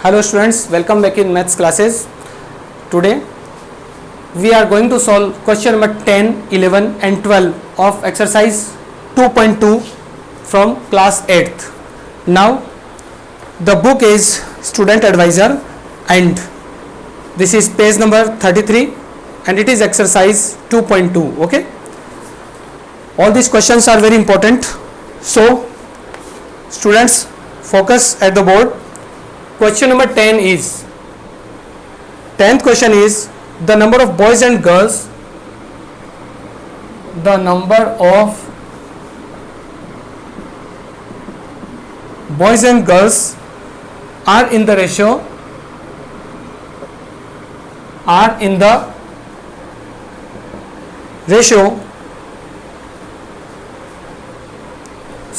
Hello students, welcome back in maths classes. Today we are going to solve question number 10, 11 and 12 of exercise 2.2 from class 8th. Now the book is Student Advisor and this is page number 33 and it is exercise 2.2. Okay, all these questions are very important, so students focus at the board. Question number 10 is, 10th question is, the number of boys and girls, the number of boys and girls are in the ratio, are in the ratio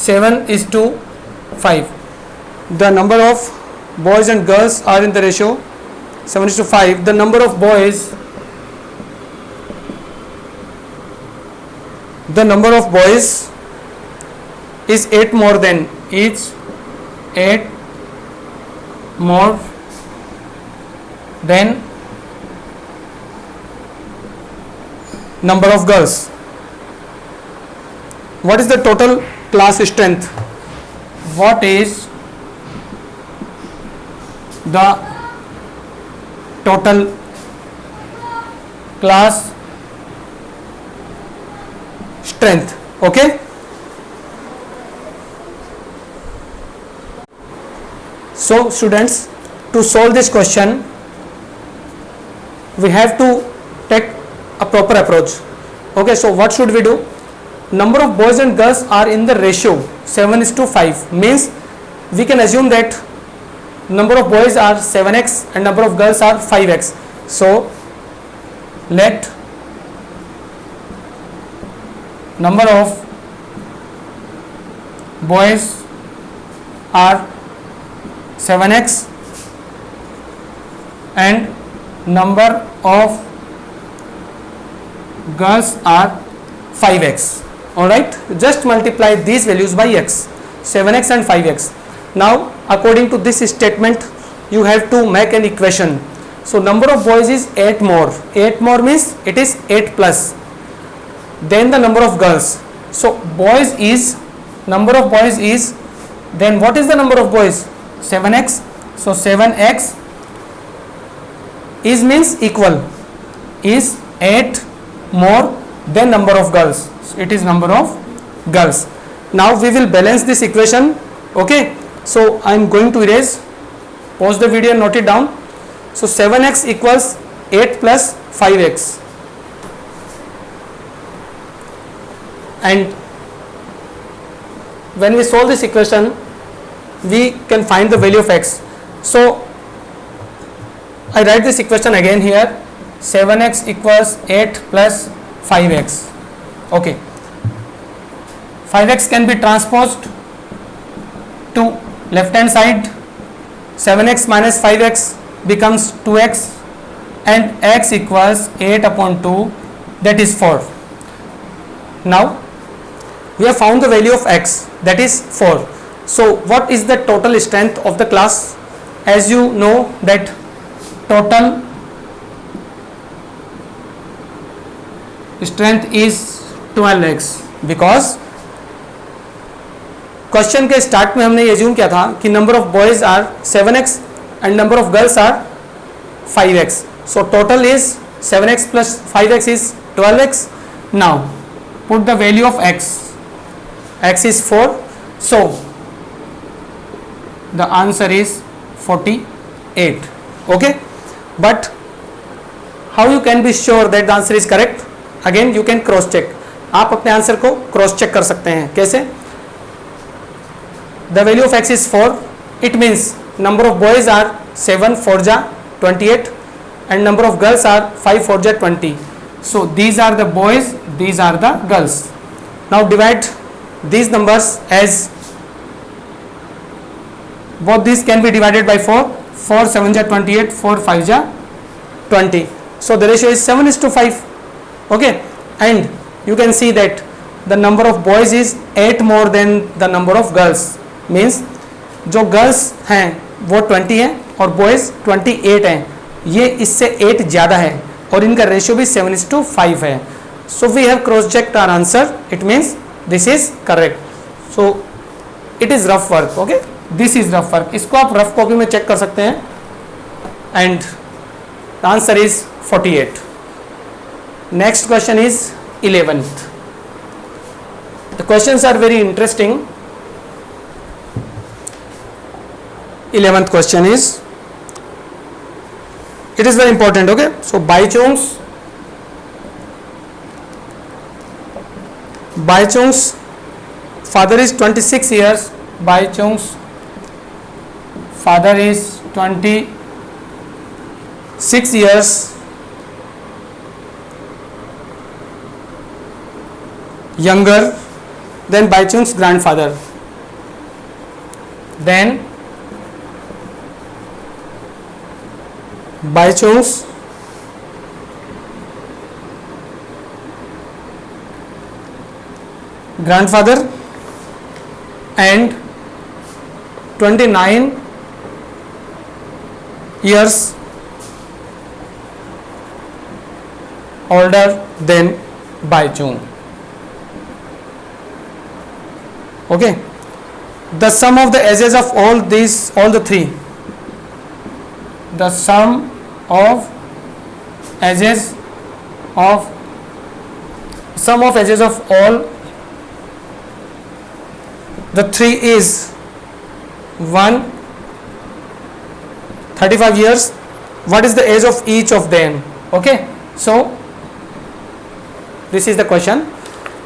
7:5. The number of boys and girls are in the ratio 7:5. The number of boys, is 8 more than, is 8 more than number of girls. What is the total class strength? What is the total class strength? Okay, so students, to solve this question we have to take a proper approach. Okay, so what should we do? Number of boys and girls are in the ratio 7:5, means we can assume that number of boys are 7x and number of girls are 5x. So let number of boys are 7x and number of girls are 5x. Alright, just multiply these values by x, 7x and 5x. Now according to this statement you have to make an equation. So number of boys is 8 more, 8 more means it is 8 plus, then the number of girls. So boys is, number of boys is, then what is the number of boys? 7x. So 7x is means equal, is 8 more than number of girls. So it is number of girls. Now we will balance this equation. Okay, so I am going to erase, pause the video and note it down. So 7x equals 8 plus 5x, and when we solve this equation we can find the value of x. So I write this equation again here, 7x equals 8 plus 5x. Okay, 5x can be transposed to left hand side, 7x minus 5x becomes 2x and x equals 8 upon 2, that is 4. Now we have found the value of x, that is 4. So what is the total strength of the class? As you know that total strength is 12x, because question के start में हमने ये assume किया था कि number of boys are 7x and number of girls are 5x. So total is 7x plus 5x is 12x. Now put the value of x, x is 4, so the answer is 48. Okay, but how you can be sure that the answer is correct? Again you can cross check. आप अपने answer को cross check कर सकते हैं. कैसे? The value of x is 4. It means number of boys are 7 4 ja 28 and number of girls are 5 4 ja 20. So these are the boys, these are the girls. Now divide these numbers as, both these can be divided by 4. 4 7 ja 28, 4 5 ja 20. So the ratio is 7:5. Okay, and you can see that the number of boys is 8 more than the number of girls, means जो girls हैं वो 20 हैं और boys 28 हैं, ये इससे 8 ज़्यादा है और इनका रेशियो भी 7:5 है. So we have cross checked our answer, it means this is correct. So it is rough work. Okay, this is rough work. इसको आप रफ कॉपी में चेक कर सकते हैं. And the answer is 48. Next question is 11th. The questions are very interesting. 11th question is, it is very important. Okay, so Baichung's father is 26 years. Baichung's father is 26 years younger than Baichung's grandfather. Then Baichung's grandfather and 29 years older than Baichung. Okay, the sum of the ages of all the three, the sum of ages of all the three is 135 years. What is the age of each of them? Okay, so this is the question.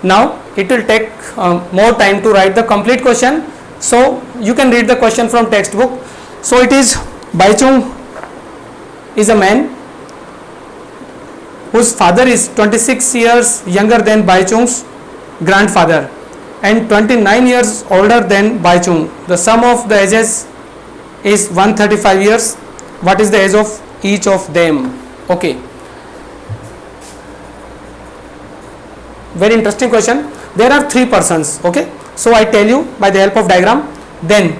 Now it will take more time to write the complete question, so you can read the question from textbook. So it is, Baichung is a man whose father is 26 years younger than Baichung's grandfather and 29 years older than Baichung. The sum of the ages is 135 years. What is the age of each of them? Okay, very interesting question. There are three persons. Okay, so I tell you by the help of diagram, then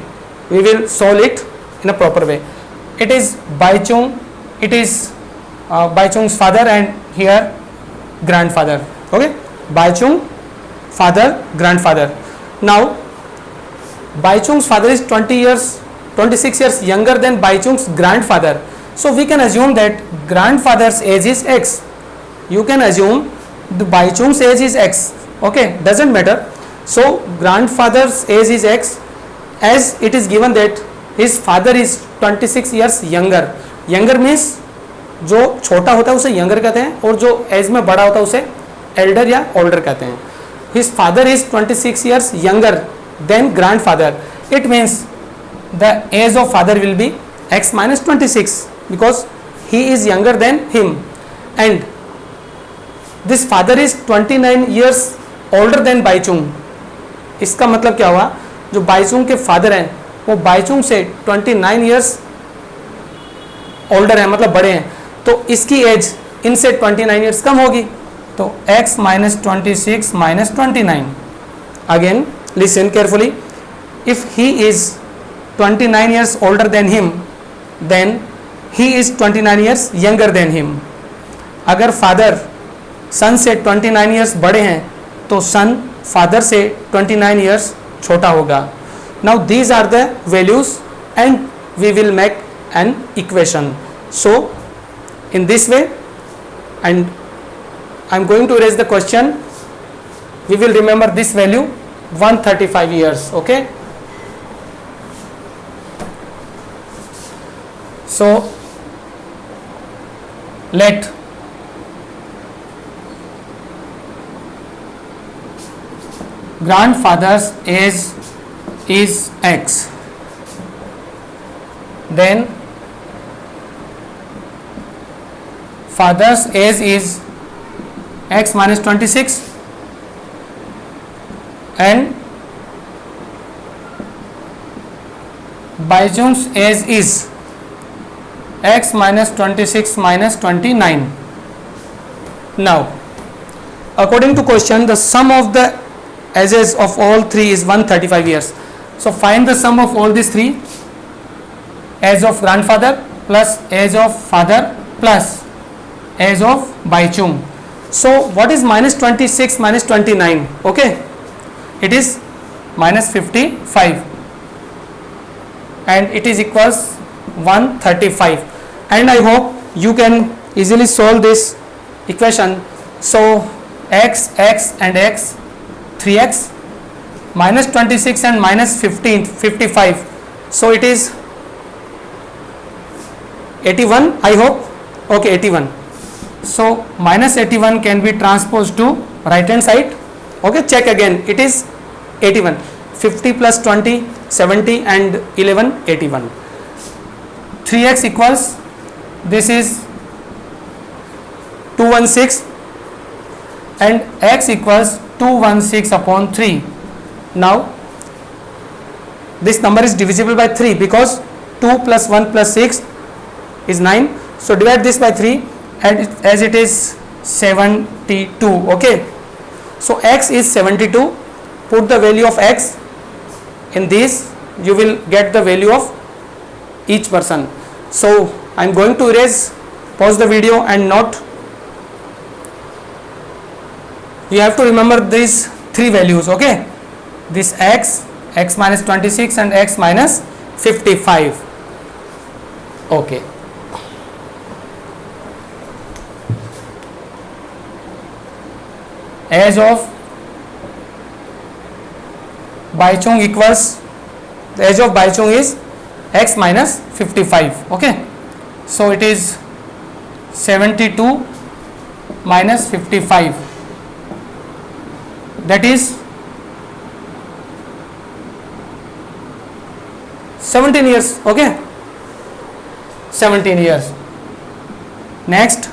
we will solve it in a proper way. It is Baichung, it is Baichung's father and here grandfather. Okay, Baichung, father, grandfather. Now Baichung's father is 26 years younger than Baichung's grandfather. So we can assume that grandfather's age is X. You can assume the Baichung's age is X. Okay, doesn't matter. So grandfather's age is X, as it is given that his father is 26 years younger. Younger means जो छोटा होता है उसे younger कहते हैं और जो as में बड़ा होता है उसे elder या older कहते हैं. His father is 26 years younger than grandfather. It means the age of father will be X minus 26 because he is younger than him, and this father is 29 years older than Baichung. इसका मतलब क्या हुआ, जो Baichung के father हैं वो Baichung से 29 years older हैं, मतलब बड़े हैं, तो इसकी एज इनसे 29 years कम होगी. तो x minus 26 minus 29. Again listen carefully. If he is 29 years older than him, then he is 29 years younger than him. अगर फादर सन से 29 years बड़े हैं तो सन फादर से 29 years छोटा होगा. Now these are the values and we will make an equation. So in this way, and I am going to erase the question, we will remember this value 135 years. Okay, so let grandfather's age is X, then father's age is X minus 26 and Baichung's age is X minus 26 minus 29. Now according to question, the sum of the ages of all three is 135 years. So find the sum of all these three. age of grandfather plus age of father plus age of Baichung. So what is minus 26 minus 29? Okay, it is minus 55 and it is equals 135, and I hope you can easily solve this equation. So x and x, 3x, minus 26 and minus 55, so it is 81, I hope. Okay, 81. So minus 81 can be transposed to right hand side. Okay, check again, it is 81. 50 plus 20, 70, and 11, 81. 3x equals, this is 216 and x equals 216 upon 3. Now this number is divisible by 3 because 2 plus 1 plus 6 is 9. So divide this by 3 and as it is 72. Okay, so x is 72. Put the value of x in this, you will get the value of each person. So I am going to erase, pause the video and note. You have to remember these three values. Okay, this x minus 26 and x minus 55. Okay, age of Baichung equals, the age of Baichung is x minus 55. Okay, so it is 72 minus 55, that is 17 years. Okay, 17 years. Next,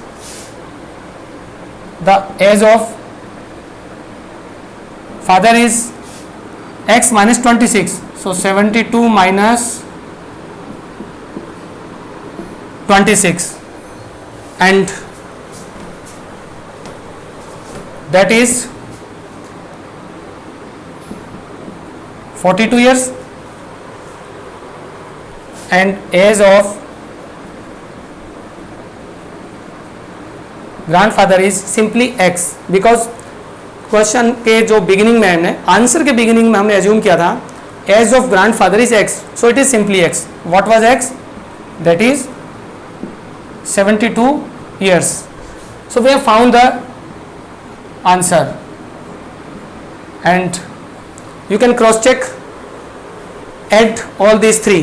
the age of father is x minus 26, so 72 minus 26 and that is 42 years, and age of grandfather is simply x, because question के जो beginning में हमने answer के beginning में हमने assume किया था age of grandfather is x, so it is simply x. What was x? That is 72 years. So we have found the answer and you can cross check, add all these three.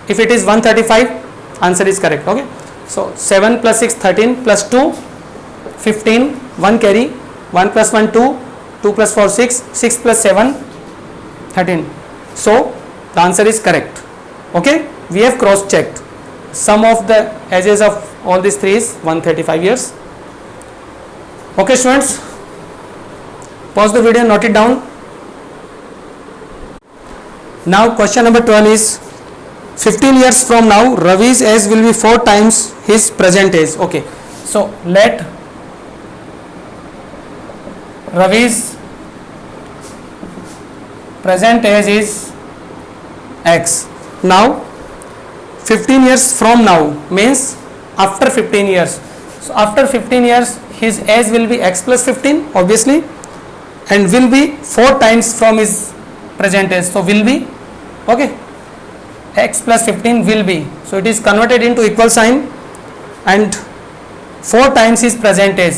If it is 135, answer is correct. Okay, so 7 plus 6 13 plus 2 15, 1 carry, 1 plus 1 2, 2 plus 4 6, 6 plus 7 13. So the answer is correct. Okay, we have cross checked. Sum of the ages of all these three is 135 years. Okay students, pause the video, note it down. Now question number 12 is 15 years from now Ravi's age will be 4 times his present age. Okay, so let Ravi's present age is x. Now 15 years from now means after 15 years. So after 15 years his age will be x plus 15 obviously, and will be 4 times from his present age. So will be, okay, x plus 15 will be, so it is converted into equal sign and 4 times his present age.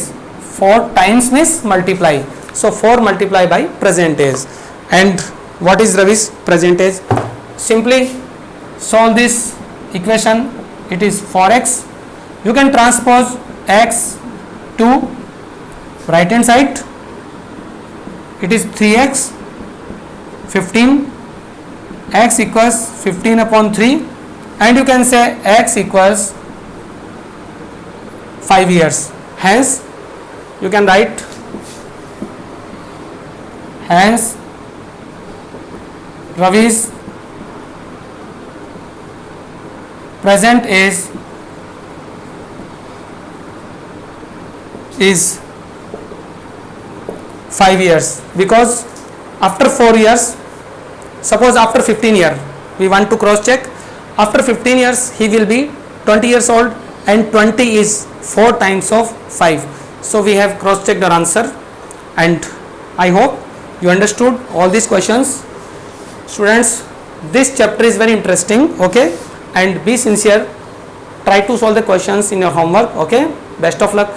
4 times means multiply, so 4 multiply by present age. And what is Ravi's present age? Simply solve this equation. It is 4x. You can transpose x to right hand side. It is 3x 15, x equals 15 upon 3, and you can say x equals 5 years. Hence you can write, hence Ravi's present age is 5 years, because after 4 years, suppose after 15 years we want to cross check, After 15 years he will be 20 years old, and 20 is 4 times of 5. So we have cross checked our answer, and I hope you understood all these questions. Students, this chapter is very interesting, okay, and be sincere, try to solve the questions in your homework, okay. Best of luck.